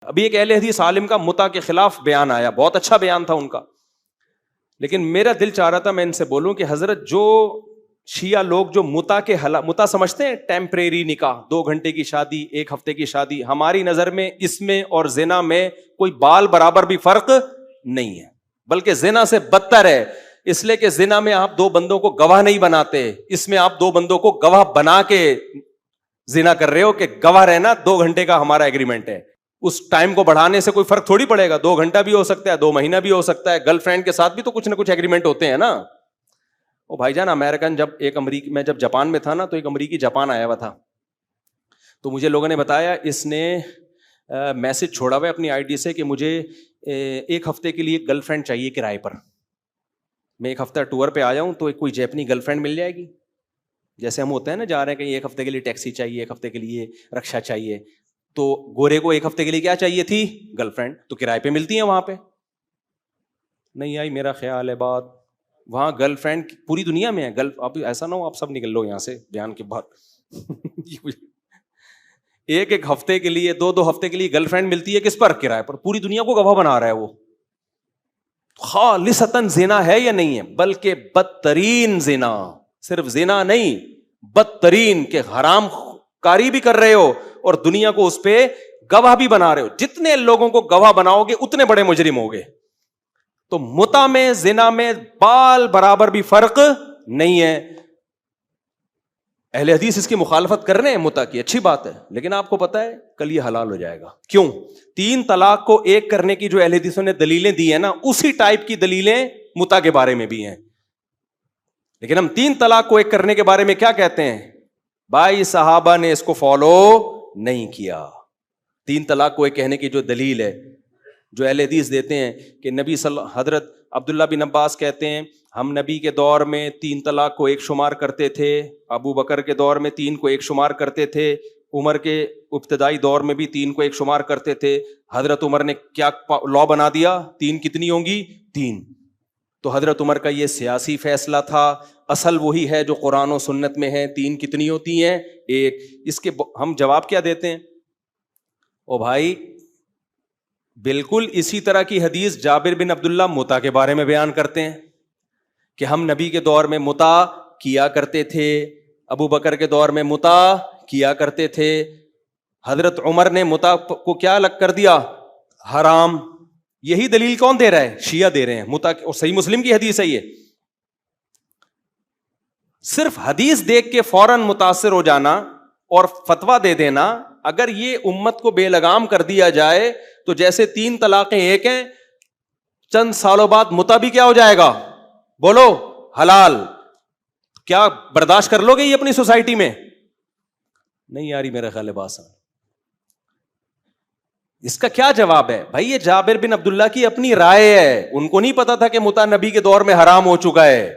ابھی ایک اہل حدیث عالم کا متع کے خلاف بیان آیا، بہت اچھا بیان تھا ان کا، لیکن میرا دل چاہ رہا تھا میں ان سے بولوں کہ حضرت جو شیعہ لوگ جو متع سمجھتے ہیں ٹیمپریری نکاح، 2 گھنٹے کی شادی، 1 ہفتے کی شادی، ہماری نظر میں اس میں اور زنا میں کوئی بال برابر بھی فرق نہیں ہے، بلکہ زنا سے بدتر ہے، اس لیے کہ زنا میں آپ 2 بندوں کو گواہ نہیں بناتے، اس میں آپ 2 بندوں کو گواہ بنا کے زنا کر رہے ہو کہ گواہ رہنا 2 گھنٹے کا ہمارا ایگریمنٹ ہے، اس ٹائم کو بڑھانے سے کوئی فرق تھوڑی پڑے گا، 2 گھنٹہ بھی ہو سکتا ہے، 2 مہینہ بھی ہو سکتا ہے، گرل فرینڈ کے ساتھ بھی تو کچھ نہ کچھ ایگریمنٹ ہوتے ہیں نا۔ او بھائی جان، امریکن میں جب جاپان میں تھا نا، تو ایک امریکی جاپان آیا ہوا تھا، تو مجھے لوگوں نے بتایا اس نے میسج چھوڑا ہوا ہے اپنی آئی ڈی سے کہ مجھے 1 ہفتے کے لیے گرل فرینڈ چاہیے کرائے پر، میں 1 ہفتہ ٹور پہ آیا ہوں تو کوئی جیپنی گرل فرینڈ مل جائے گی، جیسے ہم ہوتے ہیں نا جا رہے ہیں کہیں 1 ہفتے کے لیے ٹیکسی چاہیے، 1 ہفتے کے لیے رکشا چاہیے، تو گورے کو 1 ہفتے کے لیے کیا چاہیے تھی؟ گرل فرینڈ، تو کرائے پہ ملتی ہیں وہاں پہ؟ نہیں آئی میرا خیال ہے بات، وہاں گرل فرینڈ پوری دنیا میں ہے، اب ایسا نہ ہو آپ سب نکل لو یہاں سے بیان کے بعد۔ 1 ہفتے کے لیے 2 ہفتے کے لیے گرل فرینڈ ملتی ہے، کس پر؟ کرائے پر، پوری دنیا کو گواہ بنا رہا ہے وہ، خالصتاً زنا ہے یا نہیں ہے؟ بلکہ بدترین زنا، صرف زنا نہیں، بدترین کہ حرام کاری بھی کر رہے ہو اور دنیا کو اس پہ گواہ بھی بنا رہے ہو، جتنے لوگوں کو گواہ بناؤ گے اتنے بڑے مجرم ہوگے۔ تو متع میں، زنا میں بال برابر بھی فرق نہیں ہے۔ اہل حدیث اس کی مخالفت کر رہے ہیں متع کی، اچھی بات ہے، لیکن آپ کو پتا ہے کل یہ حلال ہو جائے گا۔ کیوں؟ 3 طلاق کو 1 کرنے کی جو اہل حدیثوں نے دلیلیں دی ہیں نا، اسی ٹائپ کی دلیلیں متع کے بارے میں بھی ہیں، لیکن ہم 3 طلاق کو 1 کرنے کے بارے میں کیا کہتے ہیں؟ بھائی صحابہ نے اس کو فالو نہیں کیا۔ 3 طلاق کو 1 کہنے کی جو دلیل ہے، جو اہل حدیث دیتے ہیں کہ حضرت عبداللہ بن عباس کہتے ہیں ہم نبی کے دور میں 3 طلاق کو 1 شمار کرتے تھے، ابو بکر کے دور میں 3 کو 1 شمار کرتے تھے، عمر کے ابتدائی دور میں بھی 3 کو 1 شمار کرتے تھے، حضرت عمر نے کیا لا بنا دیا؟ 3 کتنی ہوں گی؟ 3۔ تو حضرت عمر کا یہ سیاسی فیصلہ تھا، اصل وہی ہے جو قرآن و سنت میں ہے، 3 کتنی ہوتی ہیں؟ 1۔ اس کے ہم جواب کیا دیتے ہیں؟ او بھائی بالکل اسی طرح کی حدیث جابر بن عبداللہ متع کے بارے میں بیان کرتے ہیں کہ ہم نبی کے دور میں متع کیا کرتے تھے، ابو بکر کے دور میں متع کیا کرتے تھے، حضرت عمر نے متع کو کیا الگ کر دیا؟ حرام۔ یہی دلیل کون دے رہا ہے؟ شیعہ دے رہے ہیں متع، اور صحیح مسلم کی حدیث ہے یہ۔ صرف حدیث دیکھ کے فوراً متاثر ہو جانا اور فتویٰ دے دینا، اگر یہ امت کو بے لگام کر دیا جائے تو جیسے 3 طلاقیں 1 ہیں، چند سالوں بعد متع بھی کیا ہو جائے گا؟ بولو، حلال۔ کیا برداشت کر لو گے یہ اپنی سوسائٹی میں؟ نہیں یاری میرا خیال ہے بات۔ اس کا کیا جواب ہے؟ بھائی یہ جابر بن عبداللہ کی اپنی رائے ہے، ان کو نہیں پتا تھا کہ متع نبی کے دور میں حرام ہو چکا ہے،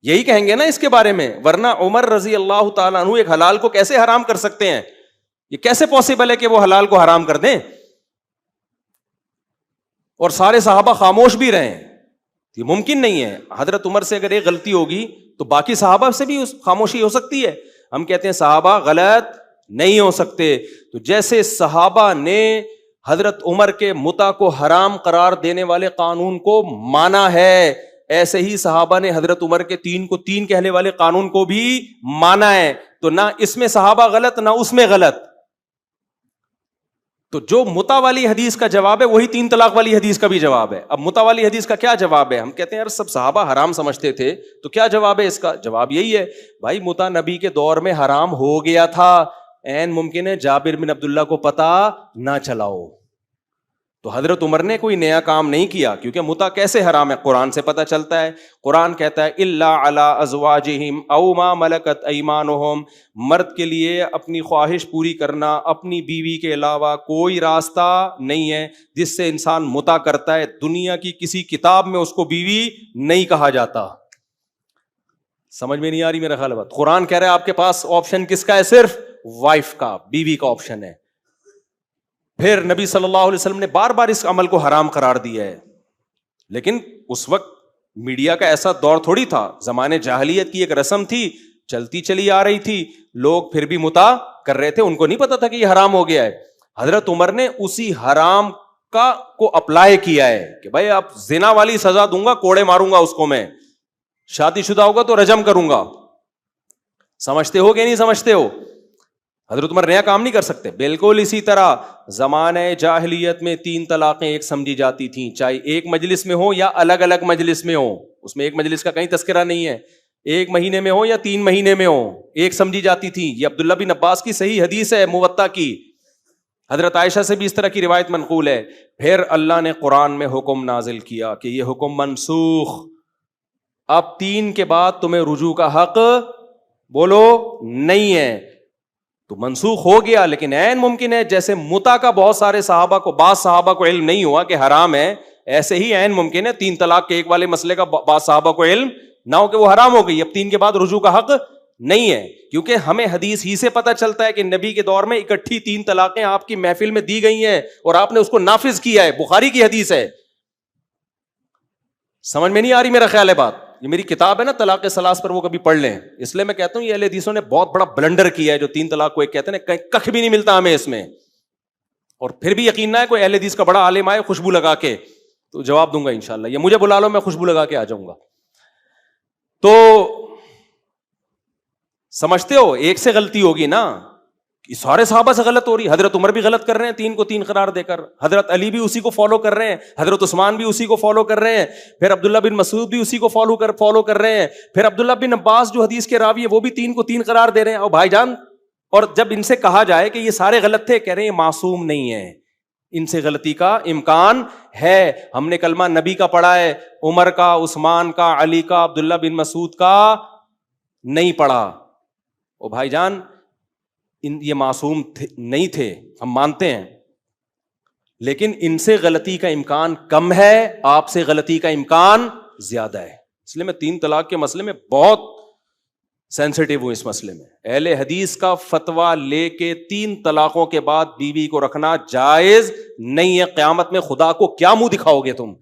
یہی کہیں گے نا اس کے بارے میں، ورنہ عمر رضی اللہ تعالیٰ عنہ ایک حلال کو کیسے حرام کر سکتے ہیں؟ یہ کیسے پاسبل ہے کہ وہ حلال کو حرام کر دیں؟ اور سارے صحابہ خاموش بھی رہیں، یہ ممکن نہیں ہے۔ حضرت عمر سے اگر ایک غلطی ہوگی تو باقی صحابہ سے بھی خاموشی ہو سکتی ہے۔ ہم کہتے ہیں صحابہ غلط نہیں ہو سکتے، تو جیسے صحابہ نے حضرت عمر کے متع کو حرام قرار دینے والے قانون کو مانا ہے، ایسے ہی صحابہ نے حضرت عمر کے 3 کو 3 کہنے والے قانون کو بھی مانا ہے، تو نہ اس میں صحابہ غلط نہ اس میں غلط۔ تو جو متع والی حدیث کا جواب ہے وہی 3 طلاق والی حدیث کا بھی جواب ہے۔ اب متع والی حدیث کا کیا جواب ہے؟ ہم کہتے ہیں یار سب صحابہ حرام سمجھتے تھے، تو کیا جواب ہے اس کا؟ جواب یہی ہے بھائی متع نبی کے دور میں حرام ہو گیا تھا، عین ممکن ہے جابر بن عبداللہ کو پتا نہ چلا ہو۔ تو حضرت عمر نے کوئی نیا کام نہیں کیا، کیونکہ متع کیسے حرام ہے قرآن سے پتہ چلتا ہے۔ قرآن کہتا ہے الا علی ازواجہم او ما ملکت ایمانہم، مرد کے لیے اپنی خواہش پوری کرنا اپنی بیوی کے علاوہ کوئی راستہ نہیں ہے جس سے انسان متع کرتا ہے، دنیا کی کسی کتاب میں اس کو بیوی نہیں کہا جاتا۔ سمجھ میں نہیں آ رہی میرا خیال بات؟ قرآن کہہ رہا ہے آپ کے پاس آپشن کس کا ہے؟ صرف وائف کا، بیوی کا آپشن ہے۔ پھر نبی صلی اللہ علیہ وسلم نے بار بار اس عمل کو حرام قرار دیا ہے، لیکن اس وقت میڈیا کا ایسا دور تھوڑی تھا، زمانے جاہلیت کی ایک رسم تھی، چلتی چلی آ رہی تھی، لوگ پھر بھی متع کر رہے تھے، ان کو نہیں پتا تھا کہ یہ حرام ہو گیا ہے۔ حضرت عمر نے اسی حرام کا کو اپلائی کیا ہے کہ بھائی اب زنا والی سزا دوں گا, کوڑے ماروں گا اس کو میں, شادی شدہ ہوگا تو رجم کروں گا. سمجھتے ہو کہ نہیں سمجھتے ہو؟ حضرت عمر نیا کام نہیں کر سکتے. بالکل اسی طرح زمانہ جاہلیت میں 3 طلاقیں ایک سمجھی جاتی تھیں, چاہے ایک مجلس میں ہو یا الگ الگ مجلس میں ہو, اس میں ایک مجلس کا کہیں تذکرہ نہیں ہے, 1 مہینے میں ہو یا 3 مہینے میں ہو, ایک سمجھی جاتی تھی. یہ عبداللہ بن عباس کی صحیح حدیث ہے موطا کی, حضرت عائشہ سے بھی اس طرح کی روایت منقول ہے. پھر اللہ نے قرآن میں حکم نازل کیا کہ یہ حکم منسوخ, اب 3 کے بعد تمہیں رجوع کا حق بولو نہیں ہے. تو منسوخ ہو گیا, لیکن عین ممکن ہے جیسے متع کا بہت سارے صحابہ کو, بعض صحابہ کو علم نہیں ہوا کہ حرام ہے, ایسے ہی عین ممکن ہے 3 طلاق کے ایک والے مسئلے کا بعض صحابہ کو علم نہ ہو کہ وہ حرام ہو گئی, اب 3 کے بعد رجوع کا حق نہیں ہے. کیونکہ ہمیں حدیث ہی سے پتہ چلتا ہے کہ نبی کے دور میں اکٹھی 3 طلاقیں آپ کی محفل میں دی گئی ہیں اور آپ نے اس کو نافذ کیا ہے, بخاری کی حدیث ہے. سمجھ میں نہیں آ رہی میرا خیال ہے بات؟ یہ میری کتاب ہے نا طلاق ثلاث پر, وہ کبھی پڑھ لیں. اس لیے میں کہتا ہوں یہ اہل حدیثوں نے بہت بڑا بلنڈر کیا ہے جو 3 طلاق کو ایک کہتے ہیں, کخ بھی نہیں ملتا ہمیں اس میں. اور پھر بھی یقین نہ ہے کوئی اہل حدیث کا بڑا عالم آئے خوشبو لگا کے, تو جواب دوں گا انشاءاللہ, یا مجھے بلا لو میں خوشبو لگا کے آ جاؤں گا. تو سمجھتے ہو ایک سے غلطی ہوگی نا, سارے صحابہ سے غلط ہو رہی, حضرت عمر بھی غلط کر رہے ہیں 3 کو 3 قرار دے کر, حضرت علی بھی اسی کو فالو کر رہے ہیں, حضرت عثمان بھی اسی کو فالو کر رہے ہیں, پھر عبداللہ بن مسعود بھی اسی کو فالو کر رہے ہیں, پھر عبداللہ بن عباس جو حدیث کے راوی ہے وہ بھی 3 کو 3 قرار دے رہے ہیں. اور بھائی جان, اور جب ان سے کہا جائے کہ یہ سارے غلط تھے, کہہ رہے ہیں یہ معصوم نہیں ہے, ان سے غلطی کا امکان ہے. ہم نے کلمہ نبی کا پڑھا ہے, عمر کا, عثمان کا, علی کا, عبداللہ بن مسعود کا نہیں پڑھا. او بھائی جان, یہ معصوم نہیں تھے ہم مانتے ہیں, لیکن ان سے غلطی کا امکان کم ہے, آپ سے غلطی کا امکان زیادہ ہے. اس لیے میں 3 طلاق کے مسئلے میں بہت سینسیٹیو ہوں. اس مسئلے میں اہل حدیث کا فتویٰ لے کے 3 طلاقوں کے بعد بیوی کو رکھنا جائز نہیں ہے. قیامت میں خدا کو کیا منہ دکھاؤ گے تم؟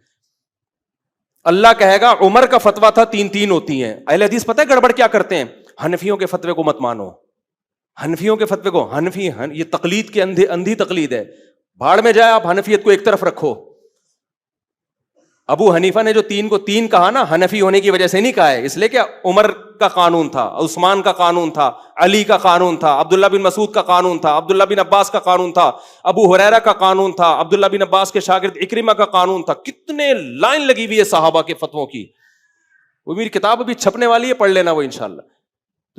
اللہ کہے گا عمر کا فتویٰ تھا 3 ہوتی ہیں. اہل حدیث پتہ ہے گڑبڑ کیا کرتے ہیں, حنفیوں کے فتوے کو مت مانو, حنفیوں کے فتوے کو, حنفی یہ تقلید کی اندھی تقلید ہے, بھاڑ میں جائے, آپ حنفیت کو ایک طرف رکھو. ابو حنیفہ نے جو 3 کو 3 کہا نا, حنفی ہونے کی وجہ سے نہیں کہا ہے, اس لیے کہ عمر کا قانون تھا, عثمان کا قانون تھا, علی کا قانون تھا, عبداللہ بن مسعود کا قانون تھا, عبداللہ بن عباس کا قانون تھا, ابو ہریرہ کا قانون تھا, عبداللہ بن عباس کے شاگرد اکرمہ کا قانون تھا. کتنے لائن لگی ہوئی ہے صحابہ کے فتووں کی, وہ میری کتاب ابھی چھپنے والی ہے, پڑھ لینا وہ انشاءاللہ.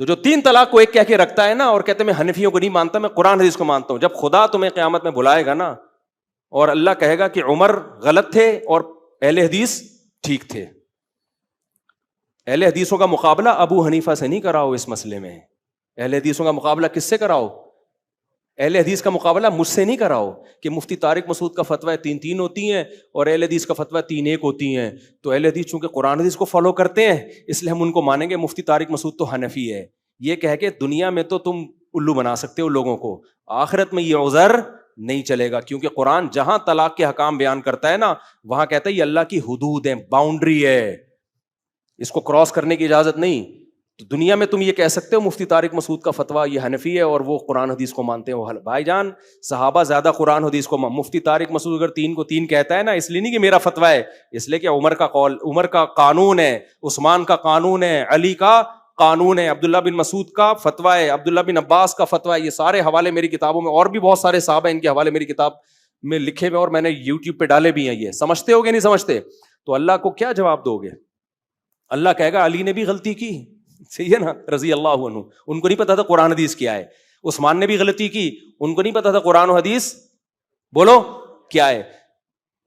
تو جو 3 طلاق کو ایک کہہ کے رکھتا ہے نا اور کہتے ہیں میں حنفیوں کو نہیں مانتا, میں قرآن حدیث کو مانتا ہوں, جب خدا تمہیں قیامت میں بلائے گا نا اور اللہ کہے گا کہ عمر غلط تھے اور اہل حدیث ٹھیک تھے, اہل حدیثوں کا مقابلہ ابو حنیفہ سے نہیں کراؤ اس مسئلے میں. اہل حدیثوں کا مقابلہ کس سے کراؤ؟ اہل حدیث کا مقابلہ مجھ سے نہیں کراؤ کہ مفتی طارق مسعود کا فتویٰ 3 ہوتی ہیں اور اہل حدیث کا فتویٰ 3 ہوتی ہیں. تو اہل حدیث چونکہ قرآن حدیث کو فالو کرتے ہیں اس لیے ہم ان کو مانیں گے, مفتی طارق مسعود تو حنفی ہے. یہ کہہ کے دنیا میں تو تم الو بنا سکتے ہو لوگوں کو, آخرت میں یہ عذر نہیں چلے گا. کیونکہ قرآن جہاں طلاق کے حکام بیان کرتا ہے نا وہاں کہتا ہے یہ اللہ کی حدود ہیں, باؤنڈری ہے, اس کو کراس کرنے کی اجازت نہیں. تو دنیا میں تم یہ کہہ سکتے ہو مفتی طارق مسعود کا فتویٰ یہ حنفی ہے اور وہ قرآن حدیث کو مانتے ہیں. بھائی جان, صحابہ زیادہ قرآن حدیث کو, مفتی طارق مسعود اگر 3 کو 3 کہتا ہے نا, اس لیے نہیں کہ میرا فتویٰ ہے, اس لیے کہ عمر کا قول, عمر کا قانون ہے, عثمان کا قانون ہے, علی کا قانون ہے, عبداللہ بن مسعود کا فتویٰ ہے, عبداللہ بن عباس کا فتویٰ ہے. یہ سارے حوالے میری کتابوں میں, اور بھی بہت سارے صحابہ ان کے حوالے میری کتاب میں لکھے ہوئے اور میں نے یوٹیوب پہ ڈالے بھی ہیں. یہ سمجھتے ہو گے نہیں سمجھتے؟ تو اللہ کو کیا جواب دو گے؟ اللہ کہے گا علی نے بھی غلطی کی, صحیح ہے نا, رضی اللہ عنہ, ان کو نہیں پتا تھا قرآن حدیث کیا ہے. عثمان نے بھی غلطی کی, ان کو نہیں پتا تھا قرآن و حدیث بولو کیا ہے.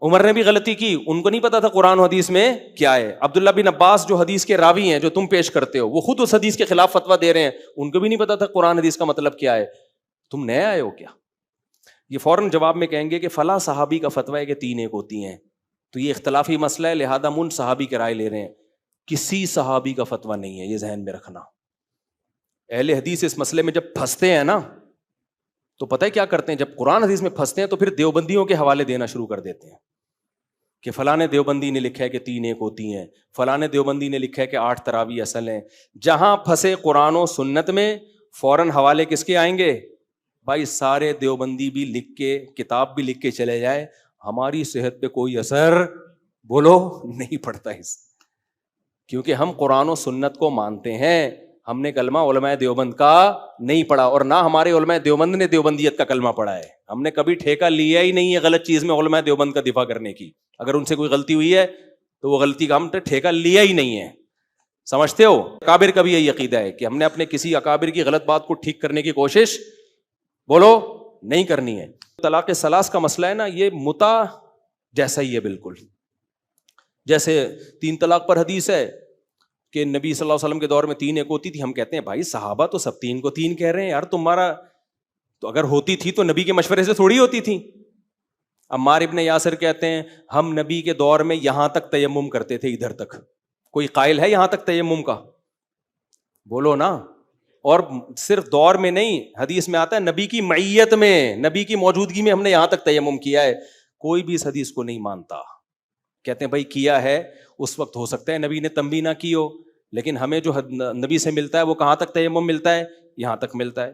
عمر نے بھی غلطی کی, ان کو نہیں پتا تھا قرآن و حدیث میں کیا ہے. عبداللہ بن عباس جو حدیث کے راوی ہیں جو تم پیش کرتے ہو, وہ خود اس حدیث کے خلاف فتویٰ دے رہے ہیں, ان کو بھی نہیں پتا تھا قرآن حدیث کا مطلب کیا ہے. تم نئے آئے ہو کیا؟ یہ فوراً جواب میں کہیں گے کہ فلاں صحابی کا فتویٰ ہے کہ 3 ہوتی ہیں, تو یہ اختلافی مسئلہ ہے, لہذا من صحابی کی رائے لے رہے ہیں. کسی صحابی کا فتویٰ نہیں ہے, یہ ذہن میں رکھنا. اہل حدیث اس مسئلے میں جب پھنستے ہیں نا تو پتہ ہے کیا کرتے ہیں, جب قرآن حدیث میں پھنستے ہیں تو پھر دیوبندیوں کے حوالے دینا شروع کر دیتے ہیں کہ فلاں دیوبندی نے لکھا ہے کہ 3 ہوتی ہیں, فلاں دیوبندی نے لکھا ہے کہ 8 تراویح اصل ہیں. جہاں پھنسے قرآن و سنت میں فوراً حوالے کس کے آئیں گے؟ بھائی سارے دیوبندی بھی لکھ کے کتاب بھی لکھ کے چلے جائے, ہماری صحت پہ کوئی اثر بولو نہیں پڑتا اس, کیونکہ ہم قرآن و سنت کو مانتے ہیں. ہم نے کلمہ علماء دیوبند کا نہیں پڑھا, اور نہ ہمارے علماء دیوبند نے دیوبندیت کا کلمہ پڑھا ہے. ہم نے کبھی ٹھیکہ لیا ہی نہیں ہے غلط چیز میں علماء دیوبند کا دفاع کرنے کی. اگر ان سے کوئی غلطی ہوئی ہے تو وہ غلطی کا ہم نے ٹھیکہ لیا ہی نہیں ہے. سمجھتے ہو؟ اکابر کا بھی یہی عقیدہ ہے کہ ہم نے اپنے کسی اکابر کی غلط بات کو ٹھیک کرنے کی کوشش بولو نہیں کرنی ہے. طلاق ثلاث کا مسئلہ ہے نا, یہ متا جیسا ہی ہے بالکل. جیسے 3 طلاق پر حدیث ہے کہ نبی صلی اللہ علیہ وسلم کے دور میں 3 ایک ہوتی تھی. ہم کہتے ہیں بھائی صحابہ تو سب 3 کو 3 کہہ رہے ہیں یار, تمہارا تو اگر ہوتی تھی تو نبی کے مشورے سے تھوڑی ہوتی تھی. عمار ابن یاسر کہتے ہیں ہم نبی کے دور میں یہاں تک تیمم کرتے تھے, ادھر تک. کوئی قائل ہے یہاں تک تیمم کا؟ بولو نا. اور صرف دور میں نہیں, حدیث میں آتا ہے نبی کی معیت میں, نبی کی موجودگی میں ہم نے یہاں تک تیمم کیا ہے. کوئی بھی اس حدیث کو نہیں مانتا. کہتے ہیں بھائی کیا ہے اس وقت, ہو سکتا ہے نبی نے تنبیہ نہ کی ہو, لیکن ہمیں جو نبی سے ملتا ہے وہ کہاں تک تیمم ملتا ہے؟ یہاں تک ملتا ہے.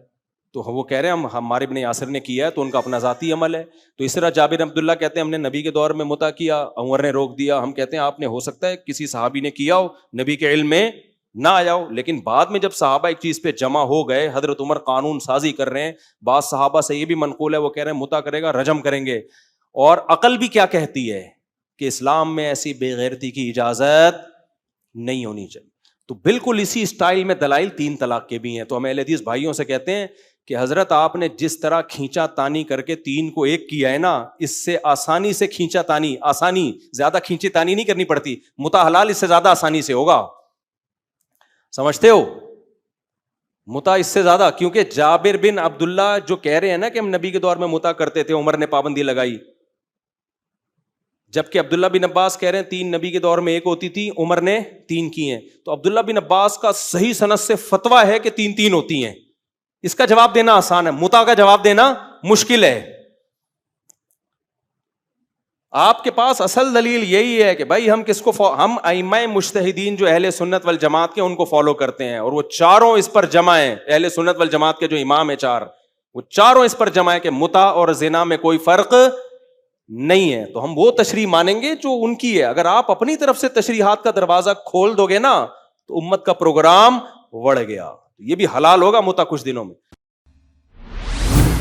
تو وہ کہہ رہے ہیں ہمارے ابن یاسر نے کیا ہے تو ان کا اپنا ذاتی عمل ہے. تو اس طرح جابر عبداللہ کہتے ہیں ہم نے نبی کے دور میں متا کیا, عمر نے روک دیا. ہم کہتے ہیں آپ نے, ہو سکتا ہے کسی صحابی نے کیا ہو, نبی کے علم میں نہ آیا ہو, لیکن بعد میں جب صحابہ ایک چیز پہ جمع ہو گئے, حضرت عمر قانون سازی کر رہے ہیں. بعض صحابہ سے یہ بھی منقول ہے, وہ کہہ رہے ہیں متا کرے گا رجم کریں گے. اور عقل بھی کیا کہتی ہے کہ اسلام میں ایسی بے غیرتی کی اجازت نہیں ہونی چاہیے. تو بالکل اسی اسٹائل میں دلائل 3 طلاق کے بھی ہیں. تو ہم اہل حدیث بھائیوں سے کہتے ہیں کہ حضرت آپ نے جس طرح کھینچا تانی کر کے 3 کو 1 کیا ہے نا, اس سے آسانی سے کھینچا تانی, آسانی زیادہ کھینچی تانی نہیں کرنی پڑتی. متا حلال اس سے زیادہ آسانی سے ہوگا. سمجھتے ہو؟ متا اس سے زیادہ, کیونکہ جابر بن عبداللہ جو کہہ رہے ہیں نا کہ ہم نبی کے دور میں متا کرتے تھے, عمر نے پابندی لگائی, جبکہ عبداللہ بن عباس کہہ رہے ہیں 3 نبی کے دور میں 1 ہوتی تھی, عمر نے 3 کی ہیں. تو عبداللہ بن عباس کا صحیح سند سے فتویٰ ہے کہ 3 ہوتی ہیں. اس کا جواب دینا آسان ہے, متا کا جواب دینا مشکل ہے. آپ کے پاس اصل دلیل یہی ہے کہ بھائی ہم کس کو ہم ائمہ مجتہدین جو اہل سنت والجماعت کے ان کو فالو کرتے ہیں, اور وہ چاروں اس پر جمع ہیں. اہل سنت والجماعت کے جو امام ہیں 4, وہ چاروں اس پر جمع ہے کہ متا اور زنا میں کوئی فرق نہیں ہے. تو ہم وہ تشریح مانیں گے جو ان کی ہے. اگر آپ اپنی طرف سے تشریحات کا دروازہ کھول دو گے نا تو امت کا پروگرام بڑھ گیا. یہ بھی حلال ہوگا متا کچھ دنوں میں.